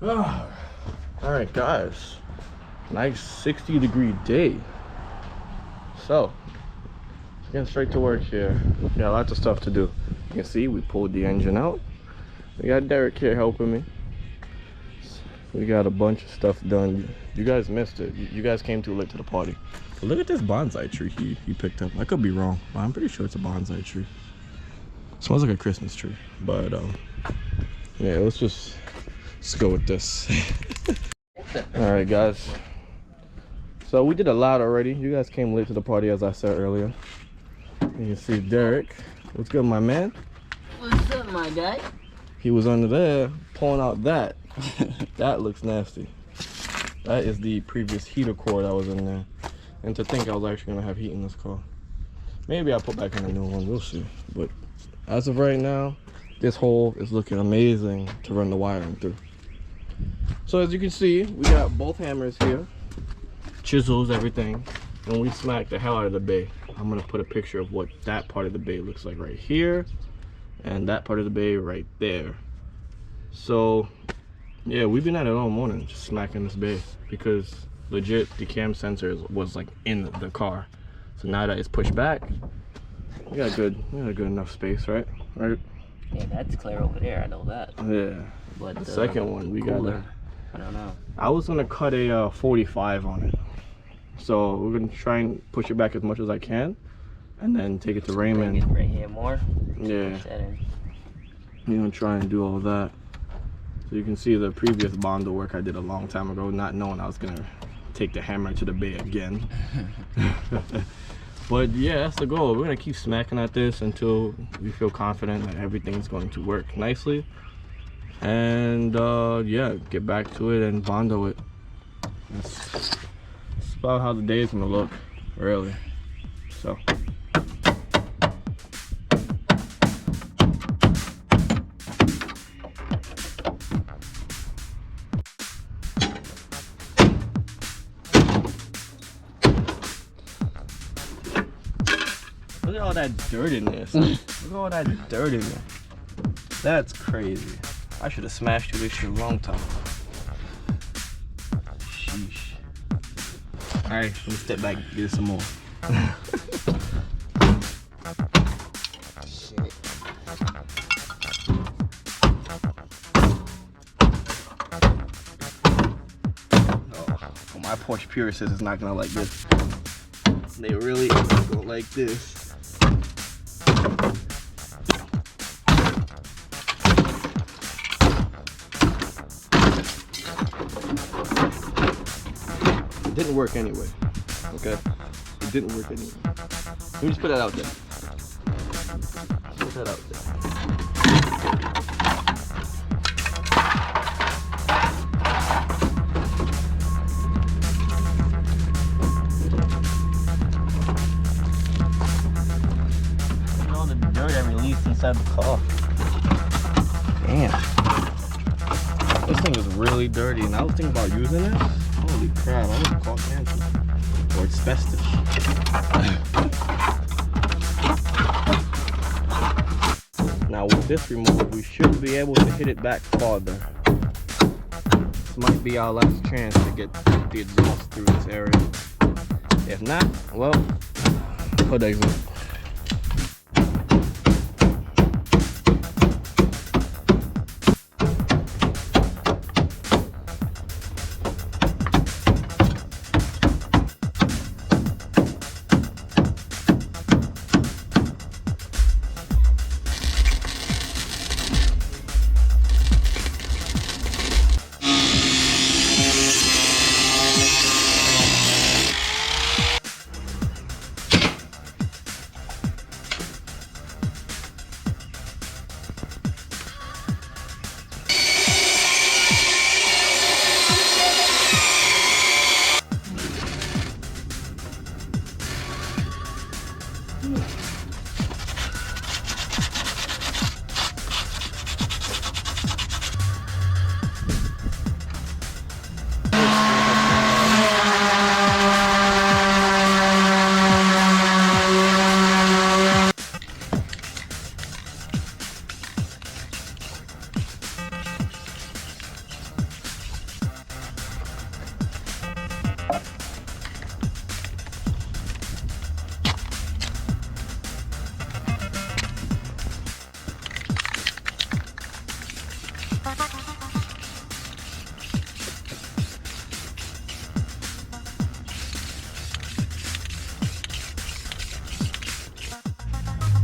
Oh, all right, guys. Nice 60-degree day. So, getting straight to work here. Got lots of stuff to do. You can see we pulled the engine out. We got Derek here helping me. We got a bunch of stuff done. You guys missed it. You guys came too late to the party. But look at this bonsai tree he picked up. I could be wrong, but I'm pretty sure it's a bonsai tree. It smells like a Christmas tree. But yeah, let's go with this. All right, guys. So we did a lot already. You guys came late to the party, as I said earlier. You can see Derek. What's good, my man? What's up, my guy? He was under there pulling out that. That looks nasty. That is the previous heater core that was in there. And to think I was actually gonna have heat in this car. Maybe I'll put back in a new one, we'll see. But as of right now, this hole is looking amazing to run the wiring through. So as you can see, we got both hammers here. Chisels, everything. And we smacked the hell out of the bay. I'm gonna put a picture of what that part of the bay looks like right here. And that part of the bay right there. So yeah, we've been at it all morning, just smacking this bay, because legit the cam sensor was like in the car. So now that it's pushed back, we got good enough space, right? Yeah, that's clear over there, I know that. Yeah. But the second one we got I don't know. I was gonna cut a 45 on it. So we're gonna try and push it back as much as I can, and then take it to Raymond. Bring it right here more. Yeah. You know, try and do all that. So you can see the previous Bondo work I did a long time ago, not knowing I was gonna take the hammer to the bay again. But yeah, that's the goal. We're gonna keep smacking at this until we feel confident that everything's going to work nicely. And yeah, get back to it and Bondo it. That's about how the day is gonna look, really. So. Look at all that dirt in this. Look at all that dirt in there. That's crazy. I should have smashed through this shit a long time ago. Sheesh. Alright, let me step back and get some more. Shit. Oh, my Porsche purists is not gonna like this. They really go like this. It didn't work anyway. Okay? It didn't work anyway. Let me just put that out there. Put that out there. All the dirt I released inside the car. Damn. This thing is really dirty, and I was thinking about using it. Holy crap, I would call cancer. Or asbestos. Now with this remote, we should be able to hit it back farther. This might be our last chance to get the exhaust through this area. If not, well, hood exit.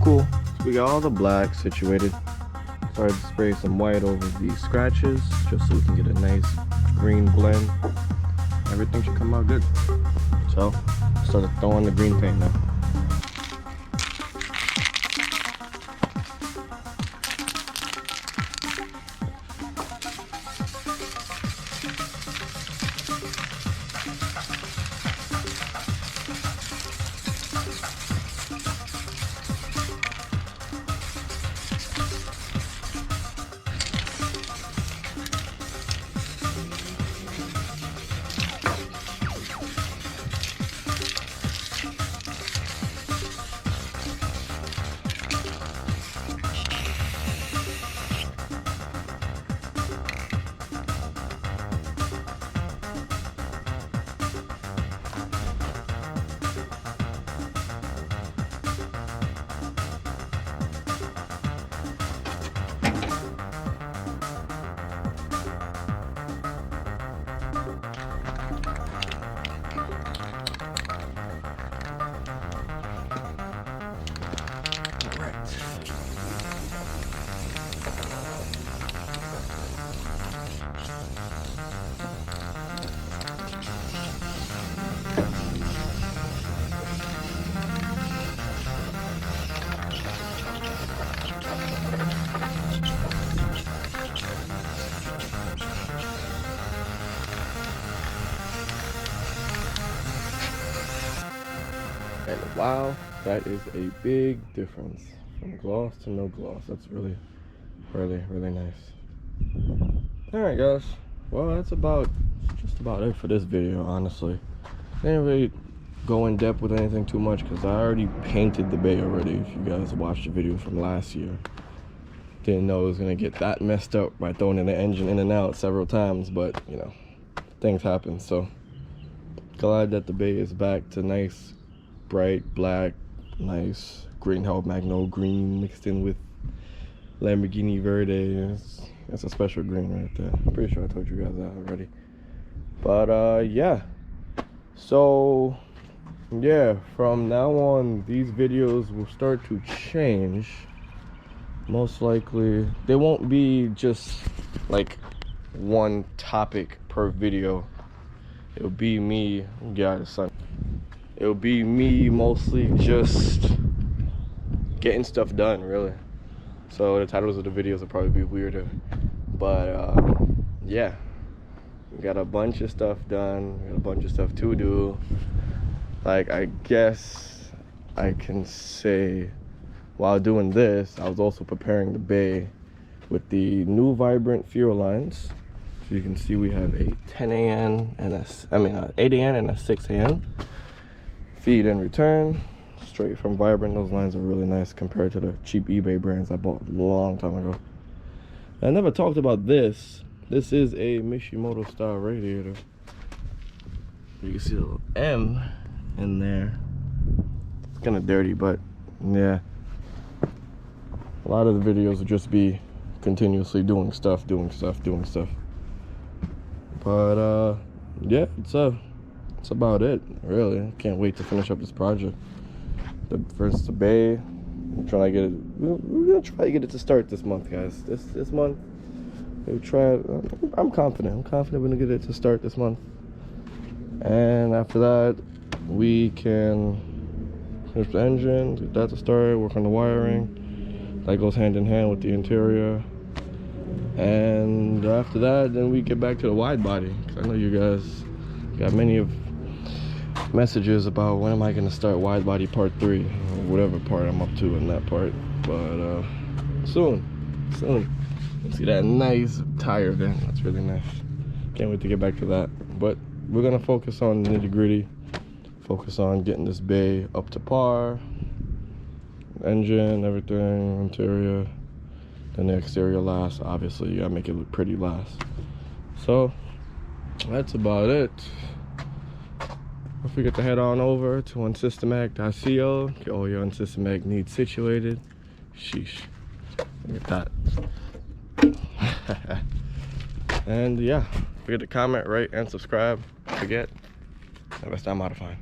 Cool. So we got all the black situated. Started to spray some white over the scratches just so we can get a nice green blend. Everything should come out good. So started throwing the green paint now. And wow, that is a big difference from gloss to no gloss. That's really nice. Alright guys, well that's just about it for this video, honestly. I didn't really go in depth with anything too much because I already painted the bay already. If you guys watched the video from last year, didn't know it was gonna get that messed up by throwing the engine in and out several times, but you know, things happen. So glad that the bay is back to nice bright black, nice green held magno green mixed in with Lamborghini Verde. It's a special green right there. I'm pretty sure I told you guys that already. But yeah, so yeah, from now on these videos will start to change. Most likely they won't be just like one topic per video. It'll be me, it'll be me mostly just getting stuff done, really. So the titles of the videos will probably be weirder, but yeah, we got a bunch of stuff done, we got a bunch of stuff to do. Like, I guess I can say while doing this, I was also preparing the bay with the new Vibrant fuel lines. So you can see we have a 10 AN and a 8 AN and a 6 AN feed and return straight from Vibrant. Those lines are really nice compared to the cheap eBay brands I bought a long time ago. I never talked about this. This is a Mishimoto style radiator. You can see a little M in there. It's kind of dirty, but yeah, a lot of the videos will just be continuously doing stuff. But yeah, it's about it, really. Can't wait to finish up this project. First the bay. We're trying to get it. We're gonna try to get it to start this month, guys. This month. We'll try. I'm confident. I'm confident we're gonna get it to start this month. And after that, we can finish the engine, get that to start, work on the wiring. That goes hand in hand with the interior. And after that, then we get back to the wide body. 'Cause I know you guys got many of messages about when am I going to start wide body part 3, or whatever part I'm up to in that part. But soon. See that nice tire vent. That's really nice. Can't wait to get back to that. But we're gonna focus on the nitty-gritty. Focus on getting this bay up to par. Engine, everything, interior. Then the exterior last. Obviously, you gotta make it look pretty last. So that's about it. Don't forget to head on over to unsystemag.co. Get all your unsystemag needs situated. Sheesh. Look at that. And yeah, forget to comment, rate, and subscribe. Forget. Next time modifying.